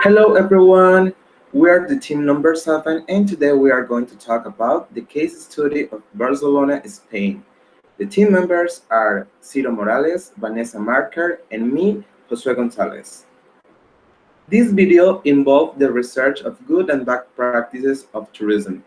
Hello everyone, we are the team number 7 and today we are going to talk about the case study of Barcelona, Spain. The team members are Ciro Morales, Vanessa Marker, and me, Josue Gonzalez. This video involved the research of good and bad practices of tourism,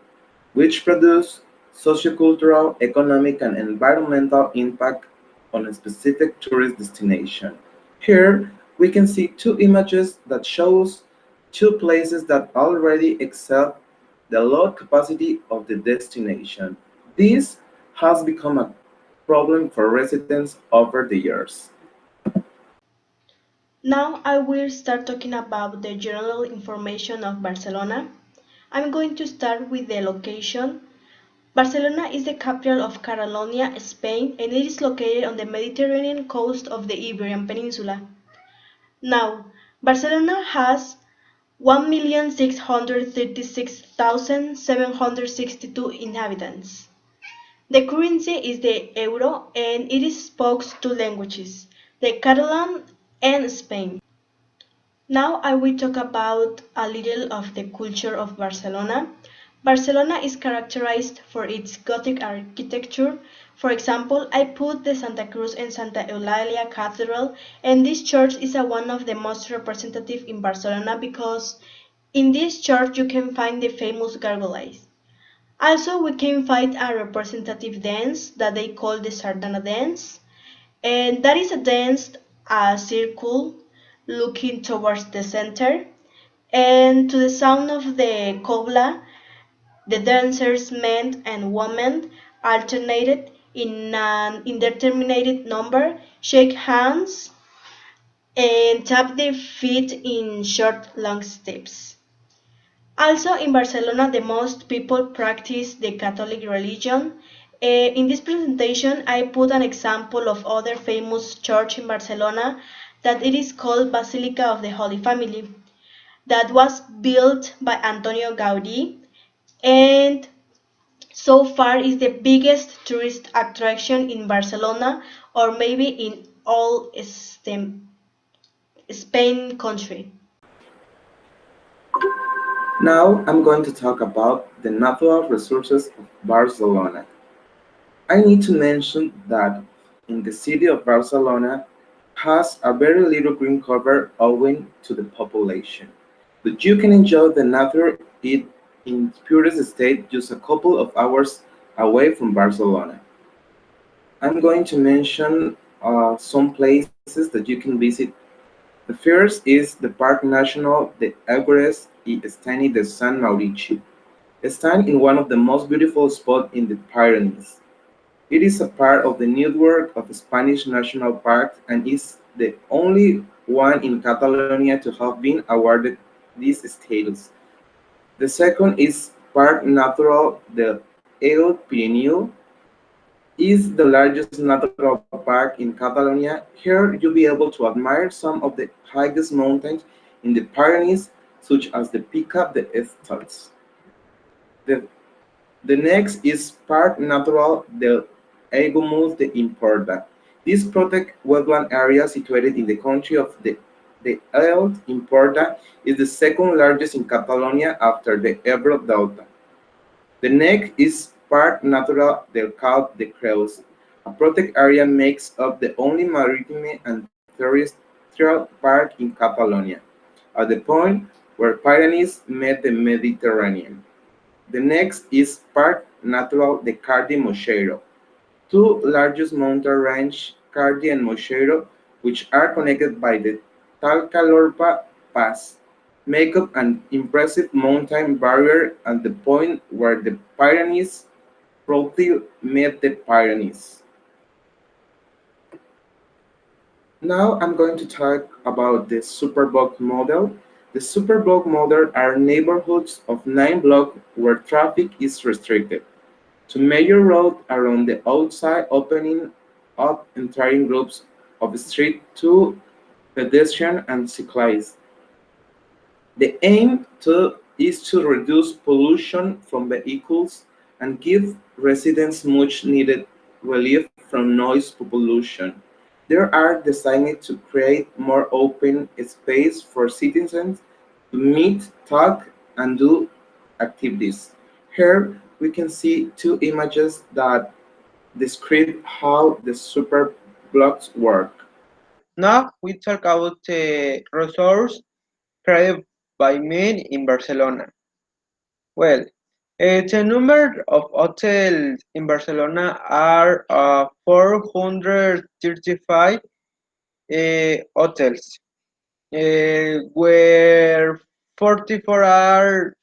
which produce sociocultural, economic, and environmental impact on a specific tourist destination. Here, we can see two images that shows two places that already excel the load capacity of the destination. This has become a problem for residents over the years. Now I will start talking about the general information of Barcelona. I'm going to start with the location. Barcelona is the capital of Catalonia, Spain, and it is located on the Mediterranean coast of the Iberian Peninsula. Now, Barcelona has 1,636,762 inhabitants. The currency is the euro and it is spoken two languages, the Catalan and Spain. Now I will talk about a little of the culture of Barcelona. Barcelona is characterized for its Gothic architecture. For example, I put the Santa Cruz and Santa Eulalia Cathedral, and this church is one of the most representative in Barcelona because in this church you can find the famous gargoyles. Also, we can find a representative dance that they call the Sardana dance, and that is a dance, a circle looking towards the center, and to the sound of the cobla, the dancers, men and women, alternated in an indeterminate number, shake hands, and tap their feet in short, long steps. Also, in Barcelona, the most people practice the Catholic religion. In this presentation, I put an example of other famous church in Barcelona that it is called Basilica of the Holy Family, that was built by Antonio Gaudí, and so far is the biggest tourist attraction in Barcelona or maybe in all Spain country. Now I'm going to talk about the natural resources of Barcelona. I need to mention that in the city of Barcelona has a very little green cover owing to the population, but you can enjoy the nature it in its purest state just a couple of hours away from Barcelona. I'm going to mention some places that you can visit. The first is the Park National de Aguirres y Estany de San Maurici. Stand in one of the most beautiful spots in the Pyrenees. It is a part of the network of Spanish national parks and is the only one in Catalonia to have been awarded this status. The second is Parc Natural del Alt Pirineu, is the largest natural park in Catalonia. Here you'll be able to admire some of the highest mountains in the Pyrenees, such as the Pica de Estels. The The next is Parc Natural del Aiguamous de Importa. This protected wetland area situated in the country of the Alt Importa is the second largest in Catalonia after the Ebro Delta. The next is Parc Natural del Cal de Creus. A protected area makes up the only maritime and terrestrial park in Catalonia, at the point where Pyrenees met the Mediterranean. The next is Parc Natural de Cardi Mocheiro, two largest mountain range, Cardi and Mocheiro, which are connected by the Talcalorpa Pass, make up an impressive mountain barrier at the point where the Pyrenees proudly met the Pyrenees. Now I'm going to talk about the superblock model. The superblock model are neighborhoods of 9 blocks where traffic is restricted. To major roads around the outside, opening up entire groups of street to pedestrians and cyclists. The aim is to reduce pollution from vehicles and give residents much needed relief from noise pollution. They are designed to create more open space for citizens meet, talk, and do activities. Here we can see two images that describe how the super blocks work. Now we talk about the resource created by men in Barcelona. Well, the number of hotels in Barcelona are 435 hotels, where 44 are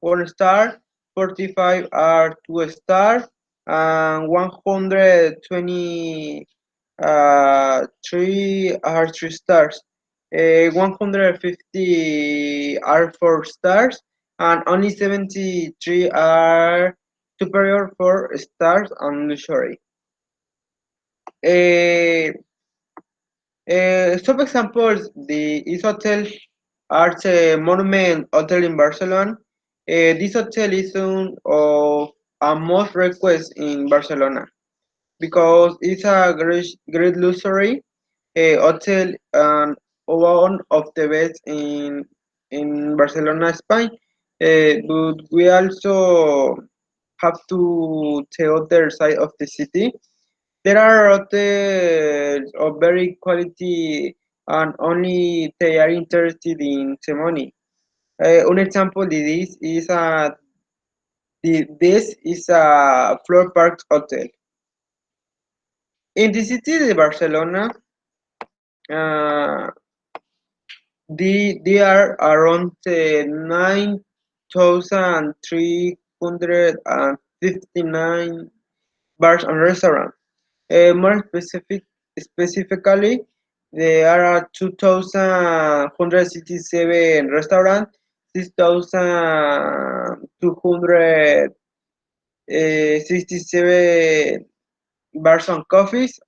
1 star, 45 are 2 star, and 120 three are 3 stars. 150 are 4 stars, and only 73 are superior 4 stars and luxury. Uh, some examples: the is hotel Arts Monument Hotel in Barcelona. This hotel is one of a most request in Barcelona because it's a great luxury hotel and one of the best in Barcelona, Spain. But we also have to the other side of the city. There are hotels of very quality and only they are interested in the money. An example of this is this is a Floor Park Hotel. In the city of Barcelona, uh, they are around 9,359 bars and restaurants. More specifically, there are 2,167 restaurants, 6,267 bars and coffees,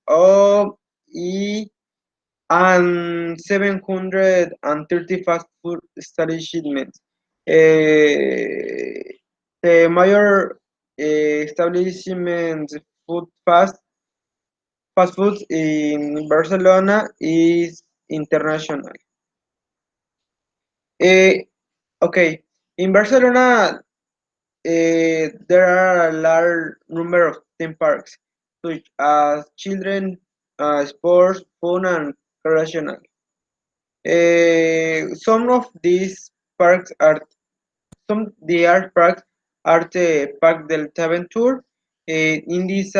and 730 fast food establishments. The major establishments food fast foods in Barcelona is international. Eh, okay, in Barcelona there are a large number of theme parks, such as children, sports, fun, and recreational. Some of these parks are some the art parks are the Park del Aventure. In this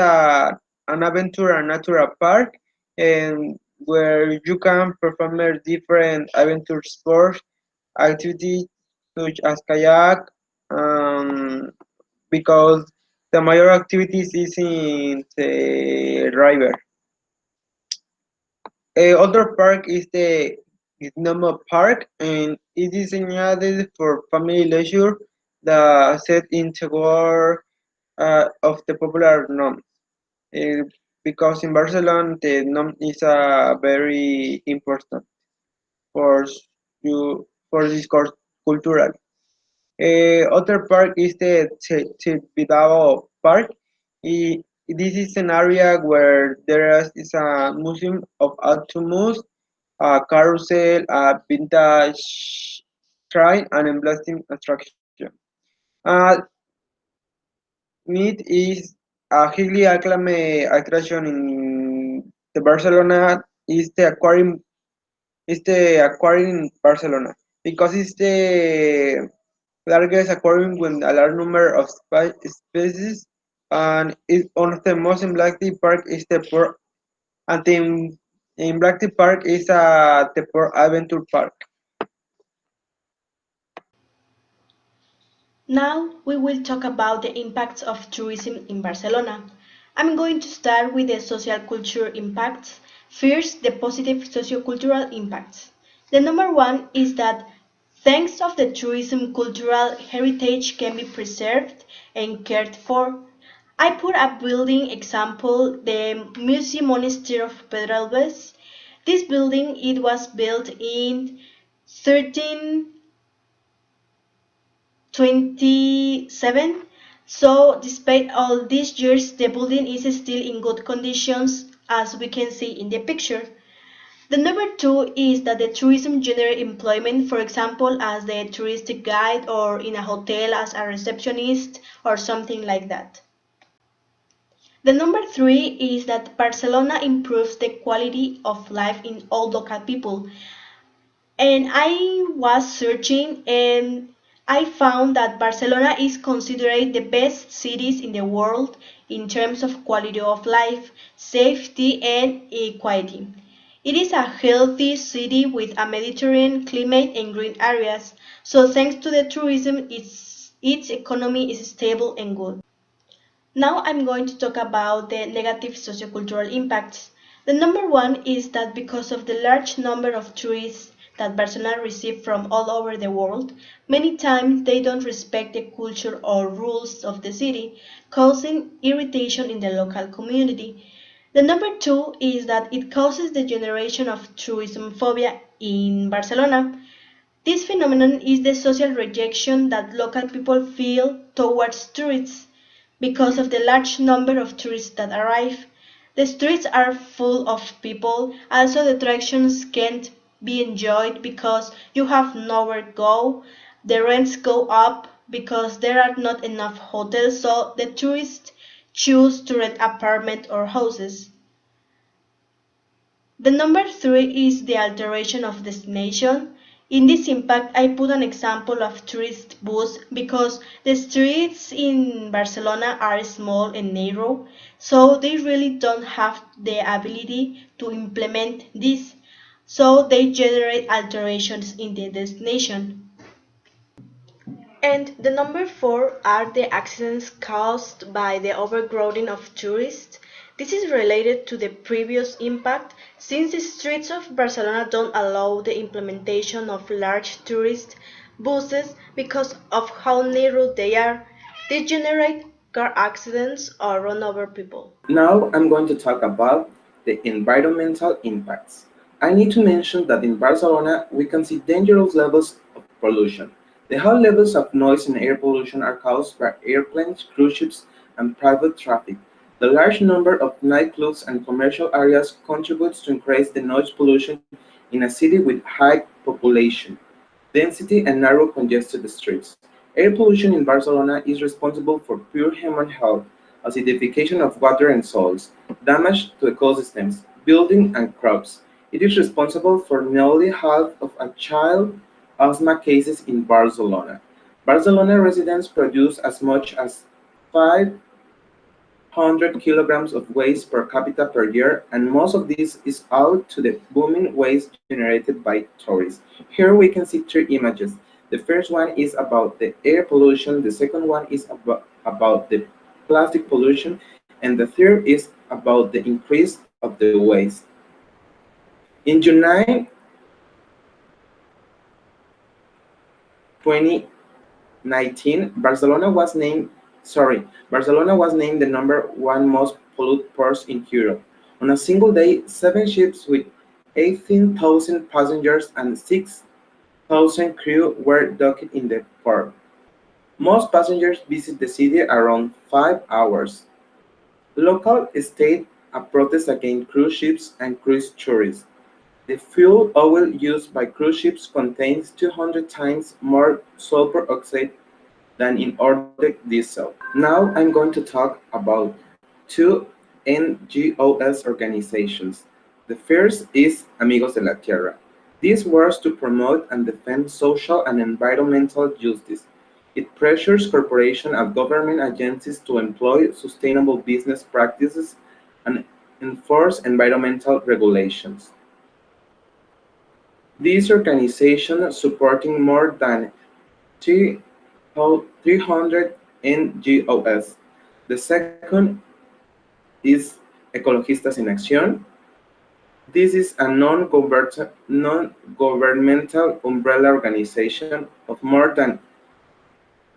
an adventure and natural park, and where you can perform different adventure sports activities such as kayak, um, because the major activities is in the river. Other park is the Gizmo Park, and it is designed for family leisure that set in the world of the popular nom. Uh, because in Barcelona, the nom is very important for for this cultural. Other park is the Tibidabo Park. This is an area where is a museum of Altumus, a carousel, a vintage train, and emblazing attraction. Uh, Meet is a highly acclaimed attraction in the Barcelona is the aquarium in Barcelona because it's the largest aquarium with a large number of species and is one of the most emblematic park is the Port and in Blackty Park is the Port Adventure Park. Now we will talk about the impacts of tourism in Barcelona. I'm going to start with the social culture impacts. First, the positive sociocultural impacts. The number one is that thanks of the tourism cultural heritage can be preserved and cared for. I put a building example, the Museum Monastery of Pedralbes. This building it was built in 13 27. So, despite all these years, the building is still in good conditions as we can see in the picture. The number two is that the tourism generates employment, for example, as the touristic guide or in a hotel as a receptionist or something like that. The number three is that Barcelona improves the quality of life in all local people. And I was searching and I found that Barcelona is considered the best cities in the world in terms of quality of life, safety, and equality. It is a healthy city with a Mediterranean climate and green areas, so thanks to the tourism, its economy is stable and good. Now I'm going to talk about the negative sociocultural impacts. The number one is that because of the large number of tourists that Barcelona receives from all over the world, many times they don't respect the culture or rules of the city, causing irritation in the local community. The number two is that it causes the generation of tourism phobia in Barcelona. This phenomenon is the social rejection that local people feel towards tourists because of the large number of tourists that arrive. The streets are full of people, also the attractions can't be enjoyed because you have nowhere to go. The rents go up because there are not enough hotels, so the tourists choose to rent apartments or houses. The number three is the alteration of destination. In this impact, I put an example of tourist bus because the streets in Barcelona are small and narrow, so they really don't have the ability to implement this. So they generate alterations in the destination. And the number four are the accidents caused by the overcrowding of tourists. This is related to the previous impact since the streets of Barcelona don't allow the implementation of large tourist buses because of how narrow they are. They generate car accidents or run over people. Now I'm going to talk about the environmental impacts. I need to mention that in Barcelona we can see dangerous levels of pollution. The high levels of noise and air pollution are caused by airplanes, cruise ships, and private traffic. The large number of nightclubs and commercial areas contributes to increase the noise pollution in a city with high population density and narrow congested streets. Air pollution in Barcelona is responsible for poor human health, acidification of water and soils, damage to ecosystems, buildings and crops. It is responsible for nearly half of a child asthma cases in Barcelona. Barcelona residents produce as much as 500 kilograms of waste per capita per year, and most of this is out to the booming waste generated by tourists. Here we can see three images. The first one is about the air pollution, the second one is about the plastic pollution, and the third is about the increase of the waste. In July 2019, Barcelona was named the number one most polluted port in Europe. On a single day, seven ships with 18,000 passengers and 6,000 crew were docked in the port. Most passengers visit the city around 5 hours. Local state a protest against cruise ships and cruise tourists. The fuel oil used by cruise ships contains 200 times more sulfur oxide than in ordered diesel. Now I'm going to talk about two NGOs organizations. The first is Amigos de la Tierra. This works to promote and defend social and environmental justice. It pressures corporations and government agencies to employ sustainable business practices and enforce environmental regulations. This organization supporting more than 300 NGOs. The second is Ecologistas en Acción. This is a non-governmental umbrella organization of more than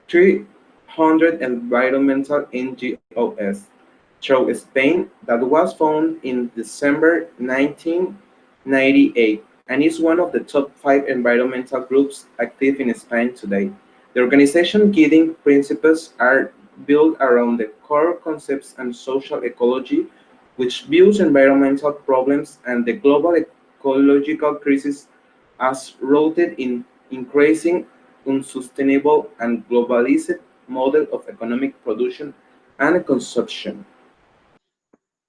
300 environmental NGOs throughout Spain that was founded in December 1998 and is one of the top five environmental groups active in Spain today. The organization's guiding principles are built around the core concepts and social ecology, which views environmental problems and the global ecological crisis has rooted in increasing unsustainable and globalized model of economic production and consumption.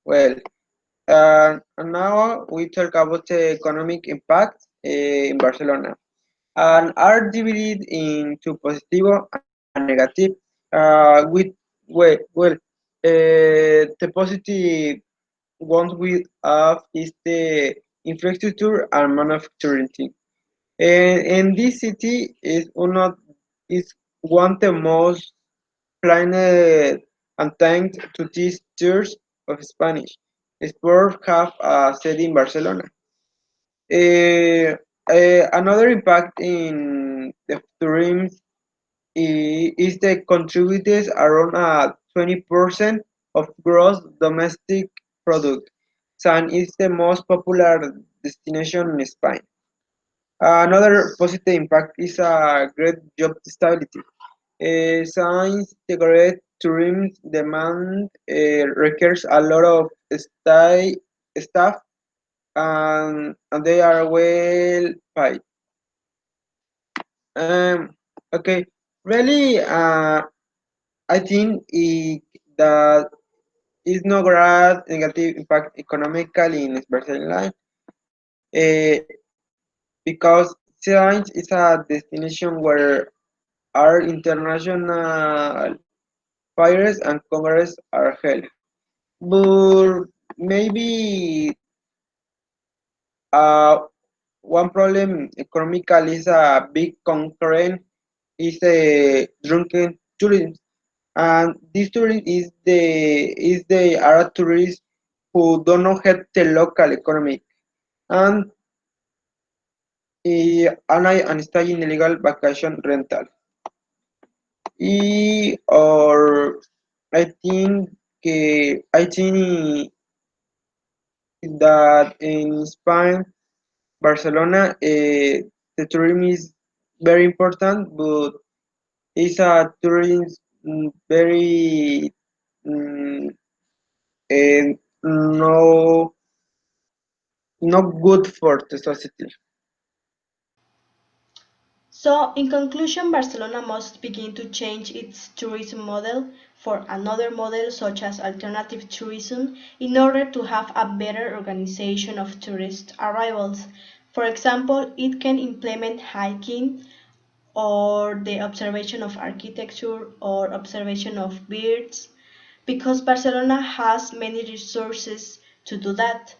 Well, and now we talk about the economic impact in Barcelona, and are divided into positive and negative. With the positive ones we have is the infrastructure and manufacturing thing. And this city is one of the most planned and thanks to these tours of Spanish. Sports have a set in Barcelona. Another impact in the tourism is the contributes around 20% of gross domestic product. San is the most popular destination in Spain. Another positive impact is a great job stability. Since the great tourism demand requires a lot of staff and they are well paid. Um, okay, really, I think that is no great negative impact economically in Barcelona because science is a destination where our international fairs and congress are held. But maybe uh, one problem economical is a big concurrent is a drunken tourism, and this tourism is the Arab tourists who do not help the local economy and and stay in illegal vacation rental. Or I think that in Spain, Barcelona, the tourism is very important, but it's a tourism very mm, no not good for the society. So, in conclusion, Barcelona must begin to change its tourism model for another model such as alternative tourism in order to have a better organization of tourist arrivals. For example, it can implement hiking or the observation of architecture or observation of birds because Barcelona has many resources to do that.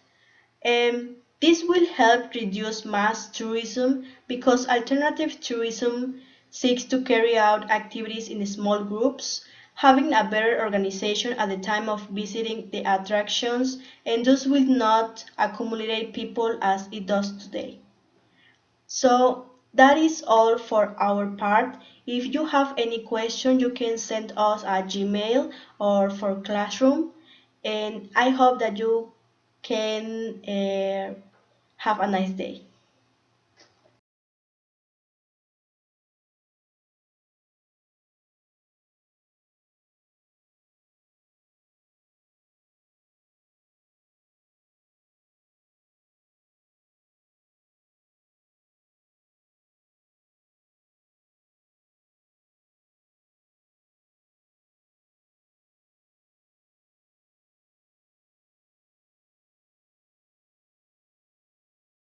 This will help reduce mass tourism because alternative tourism seeks to carry out activities in small groups, having a better organization at the time of visiting the attractions, and thus will not accumulate people as it does today. So that is all for our part. If you have any question, you can send us a Gmail or for Classroom. And I hope that you can have a nice day.